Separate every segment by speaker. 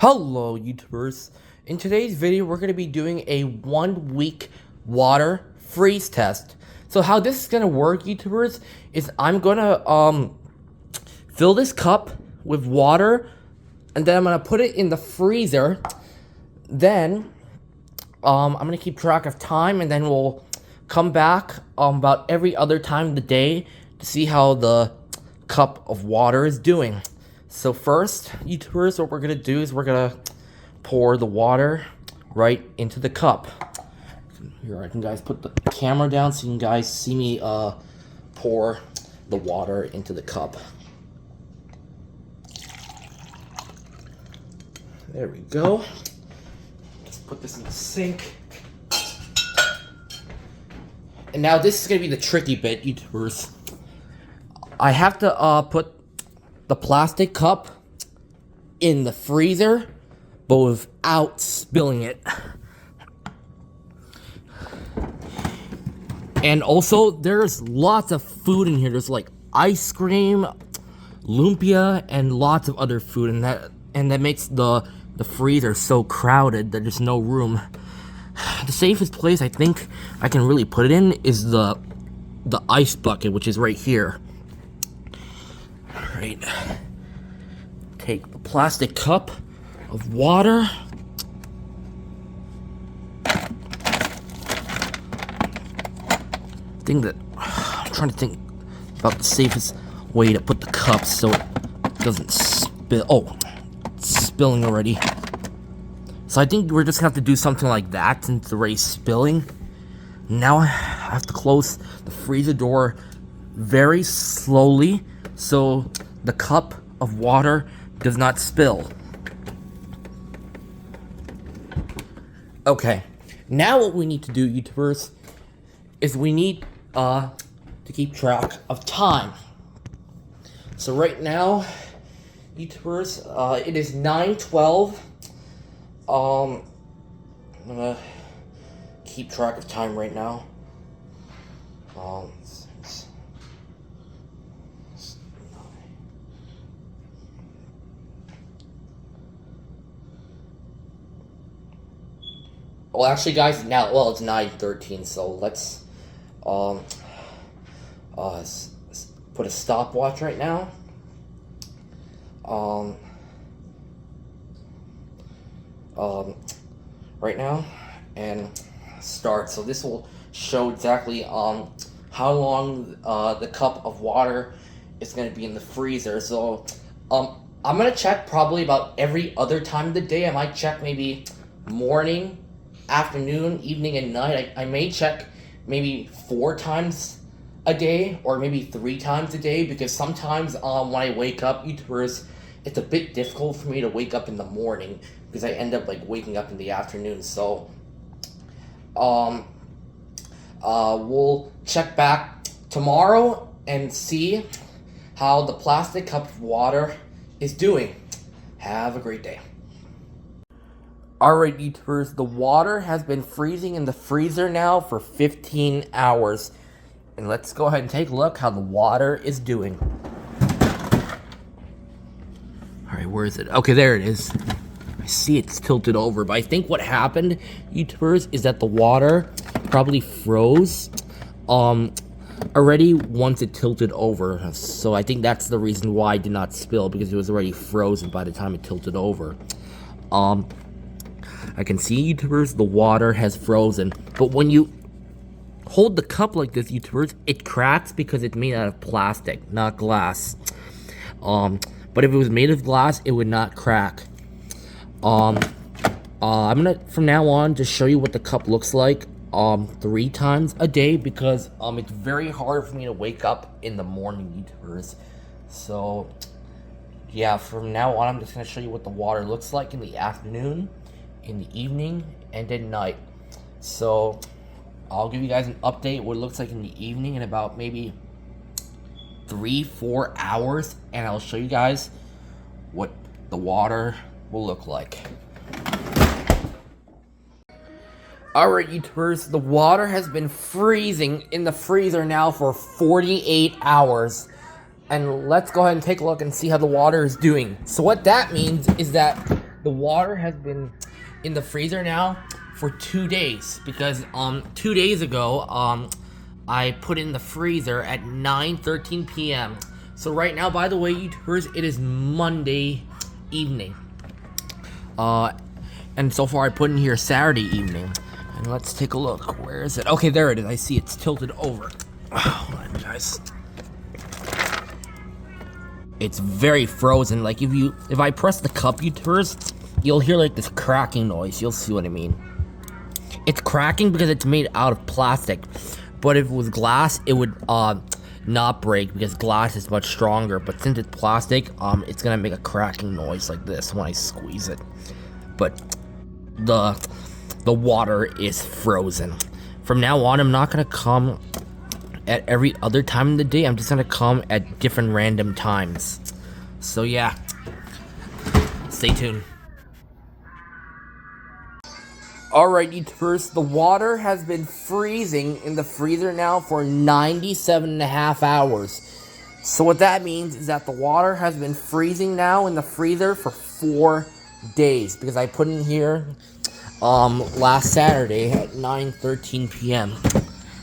Speaker 1: Hello YouTubers, in today's video we're going to be doing a 1 week water freeze test. So how this is going to work, YouTubers, is I'm going to fill this cup with water and then I'm going to put it in the freezer. Then I'm going to keep track of time and then we'll come back about every other time of the day to see how the cup of water is doing. So first, YouTubers, what we're going to do is we're going to pour the water right into the cup. Here, I can guys put the camera down so you can guys see me pour the water into the cup. There we go. Let's put this in the sink. And now this is going to be the tricky bit, YouTubers. I have to put the plastic cup in the freezer, but without spilling it. And also, there's lots of food in here. There's like ice cream, lumpia, and lots of other food, and that makes the freezer so crowded that there's no room. The safest place I think I can really put it in is the ice bucket, which is right here. Alright, take the plastic cup of water. I'm trying to think about the safest way to put the cup so it doesn't spill. Oh, it's spilling already. So I think we're just gonna have to do something like that since it's already spilling. Now I have to close the freezer door very slowly so the cup of water does not spill. Okay, now what we need to do, YouTubers, is we need to keep track of time. So right now, YouTubers, it is 9:12. I'm gonna keep track of time right now. Well, actually, guys, now, well, it's 9:13, so let's, put a stopwatch right now. Right now, and start. So this will show exactly, how long, the cup of water is going to be in the freezer. So, I'm going to check probably about every other time of the day. I might check maybe morning, afternoon, evening, and night. I may check maybe 4 times a day or maybe 3 times a day, because sometimes when I wake up, YouTubers, it's a bit difficult for me to wake up in the morning because I end up like waking up in the afternoon. So we'll check back tomorrow and see how the plastic cup of water is doing. Have a great day. Alright, YouTubers, the water has been freezing in the freezer now for 15 hours. And let's go ahead and take a look how the water is doing. Alright, where is it? Okay, there it is. I see it's tilted over, but I think what happened, YouTubers, is that the water probably froze already once it tilted over. So I think that's the reason why it did not spill, because it was already frozen by the time it tilted over. I can see, YouTubers, the water has frozen, but when you hold the cup like this, YouTubers, it cracks because it's made out of plastic, not glass. But if it was made of glass, it would not crack. I'm gonna, from now on, just show you what the cup looks like 3 times a day, because it's very hard for me to wake up in the morning, YouTubers. So yeah, from now on, I'm just gonna show you what the water looks like in the afternoon, in the evening, and at night. So I'll give you guys an update what it looks like in the evening in about maybe 3-4 hours, and I'll show you guys what the water will look like. Alright, YouTubers, the water has been freezing in the freezer now for 48 hours. And let's go ahead and take a look and see how the water is doing. So what that means is that the water has been in the freezer now for 2 days because 2 days ago I put in the freezer at 9:13 p.m. So right now, by the way, YouTubers, it is Monday evening. And so far I put in here Saturday evening. And let's take a look. Where is it? Okay, there it is. I see it's tilted over. Hold on, guys. It's very frozen. Like if I press the cup, YouTubers, you'll hear like this cracking noise. You'll see what I mean. It's cracking because it's made out of plastic. But if it was glass, it would not break because glass is much stronger. But since it's plastic, it's gonna make a cracking noise like this when I squeeze it. But the water is frozen. From now on, I'm not gonna come at every other time of the day. I'm just gonna come at different random times. So yeah, stay tuned. Alright, YouTubers, the water has been freezing in the freezer now for 97.5 hours. So what that means is that the water has been freezing now in the freezer for 4 days. Because I put in here last Saturday at 9:13 p.m.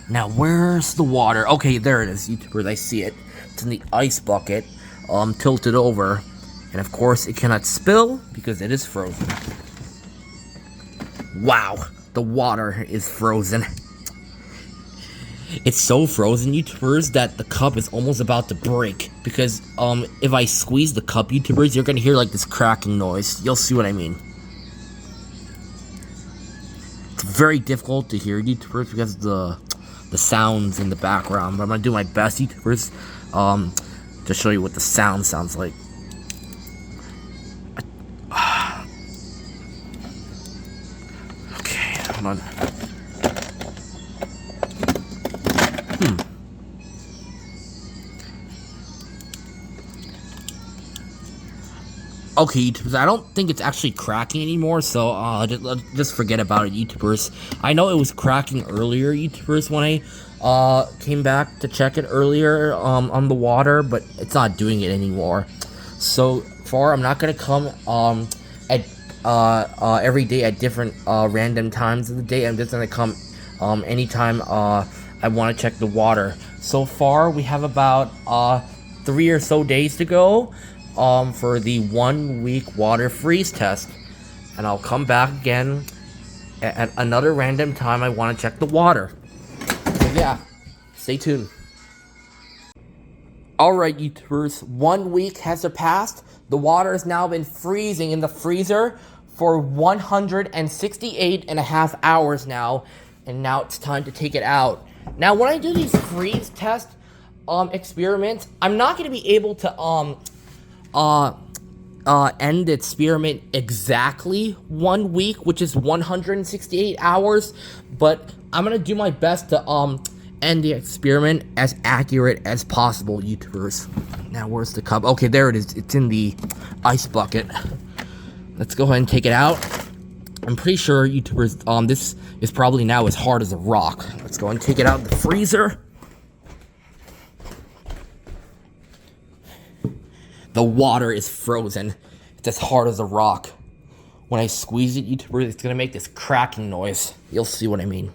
Speaker 1: Now, where's the water? Okay, there it is, YouTubers, I see it. It's in the ice bucket, tilted over. And of course, it cannot spill because it is frozen. Wow, the water is frozen. It's so frozen, YouTubers, that the cup is almost about to break. Because, if I squeeze the cup, YouTubers, you're gonna hear, like, this cracking noise. You'll see what I mean. It's very difficult to hear, YouTubers, because the sounds in the background. But I'm gonna do my best, YouTubers, to show you what the sound sounds like. Hold on. Okay, YouTubers, I don't think it's actually cracking anymore, so just forget about it, YouTubers. I know it was cracking earlier, YouTubers, when I came back to check it earlier on the water, but it's not doing it anymore. So far, I'm not gonna come at every day at different random times of the day. I'm just gonna come anytime I want to check the water. So far, we have about 3 or so days to go for the 1 week water freeze test, and I'll come back again at another random time I want to check the water. So yeah, stay tuned. Alright, YouTubers, 1 week has passed. The water has now been freezing in the freezer for 168.5 hours now, and now it's time to take it out. Now, when I do these freeze test experiments, I'm not going to be able to end the experiment exactly 1 week, which is 168 hours, but I'm going to do my best to end the experiment as accurate as possible, YouTubers. Now, where's the cup? Okay, there it is. It's in the ice bucket. Let's go ahead and take it out. I'm pretty sure, YouTubers, this is probably now as hard as a rock. Let's go and take it out of the freezer. The water is frozen. It's as hard as a rock. When I squeeze it, YouTubers, it's gonna make this cracking noise. You'll see what I mean.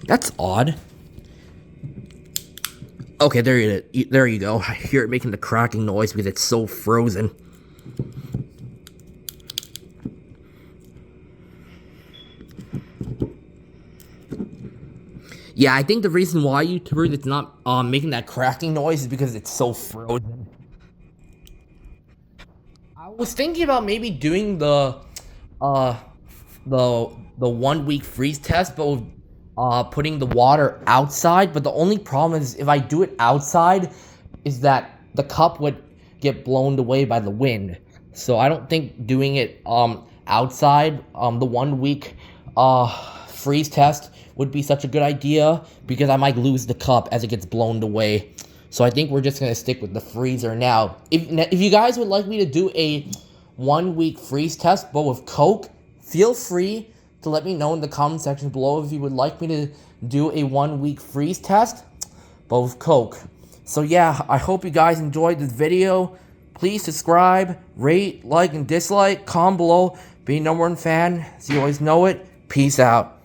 Speaker 1: That's odd. Okay, there you go. I hear it making the cracking noise because it's so frozen. Yeah, I think the reason why, YouTubers, it's not making that cracking noise is because it's so frozen. I was thinking about maybe doing the 1 week freeze test, but with putting the water outside. But the only problem is if I do it outside, is that the cup would get blown away by the wind. So I don't think doing it outside the 1 week freeze test would be such a good idea, because I might lose the cup as it gets blown away. So I think we're just gonna stick with the freezer now. If you guys would like me to do a 1 week freeze test but with Coke, feel free to let me know in the comment section below if you would like me to do a 1 week freeze test. but with Coke. So yeah, I hope you guys enjoyed this video. Please subscribe, rate, like, and dislike. Comment below. Be a #1 fan. So you always know it. Peace out.